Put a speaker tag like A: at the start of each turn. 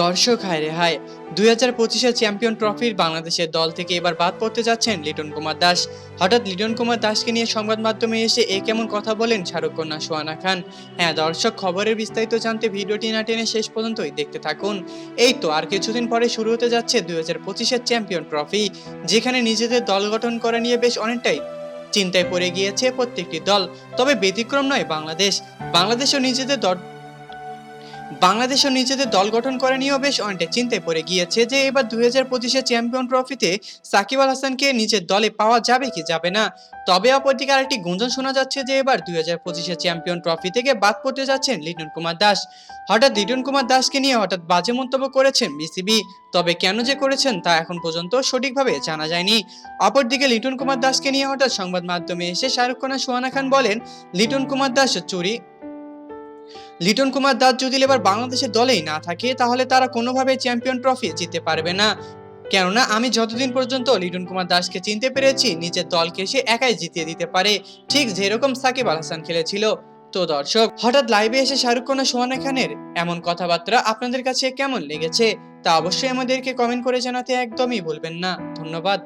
A: দর্শক হায় রে হায়, 2025-এর চ্যাম্পিয়ন ট্রফির বাংলাদেশের দল থেকে এবার বাদ পড়তে যাচ্ছেন লিটন কুমার দাস। হঠাৎ লিটন কুমার দাসকে নিয়ে সংবাদ মাধ্যমে এসে কেমন কথা বলেন শাহরুখ কন্যা সোহানা খান। হ্যাঁ দর্শক, খবরের বিস্তারিত জানতে ভিডিওটি না টেনে শেষ পর্যন্তই দেখতে থাকুন। এই তো আর কিছুদিন পরে শুরু হতে যাচ্ছে 2025-এর চ্যাম্পিয়ন ট্রফি, যেখানে নিজেদের দল গঠন করা নিয়ে বেশ অনেকটাই চিন্তায় পড়ে গিয়েছে প্রত্যেকটি দল। তবে ব্যতিক্রম নয় বাংলাদেশ। বাংলাদেশও নিজেদের বাংলাদেশও নিজেদের দল গঠন করে নিয়েও বেশ অনেকটা চিন্তায় পড়ে গিয়েছে যে এবার 2025-এর চ্যাম্পিয়ন ট্রফিতে সাকিব আল হাসানকে নিজের দলে পাওয়া যাবে কি যাবে না। তবে অপরদিকে আরেকটি গুঞ্জন শোনা যাচ্ছে যে এবার 2025-এর চ্যাম্পিয়ন ট্রফি থেকে বাদ পড়তে যাচ্ছেন লিটন কুমার দাস। হঠাৎ লিটন কুমার দাসকে নিয়ে হঠাৎ বাজে মন্তব্য করেছেন বিসিবি। তবে কেন যে করেছেন তা এখন পর্যন্ত সঠিকভাবে জানা যায়নি। অপরদিকে লিটন কুমার দাসকে নিয়ে হঠাৎ সংবাদ মাধ্যমে এসে শাহরুখ খান সোহানা খান বলেন, লিটন কুমার দাস যদি এবার বাংলাদেশের দলেই না থাকে তাহলে তারা কোনোভাবে চ্যাম্পিয়ন ট্রফি জিততে পারবে না। কেননা আমি যতদিন পর্যন্ত লিটন কুমার দাসকে চিনতে পেরেছি, নিজের দলকে সে একাই জিতিয়ে দিতে পারে, ঠিক যেরকম সাকিব আল হাসান খেলেছিল। তো দর্শক, হঠাৎ লাইভে এসে শাহরুখ খান সোহানা খানের এমন কথাবার্তা আপনাদের কাছে কেমন লেগেছে তা অবশ্যই আমাদেরকে কমেন্ট করে জানাতে একদমই ভুলবেন না। ধন্যবাদ।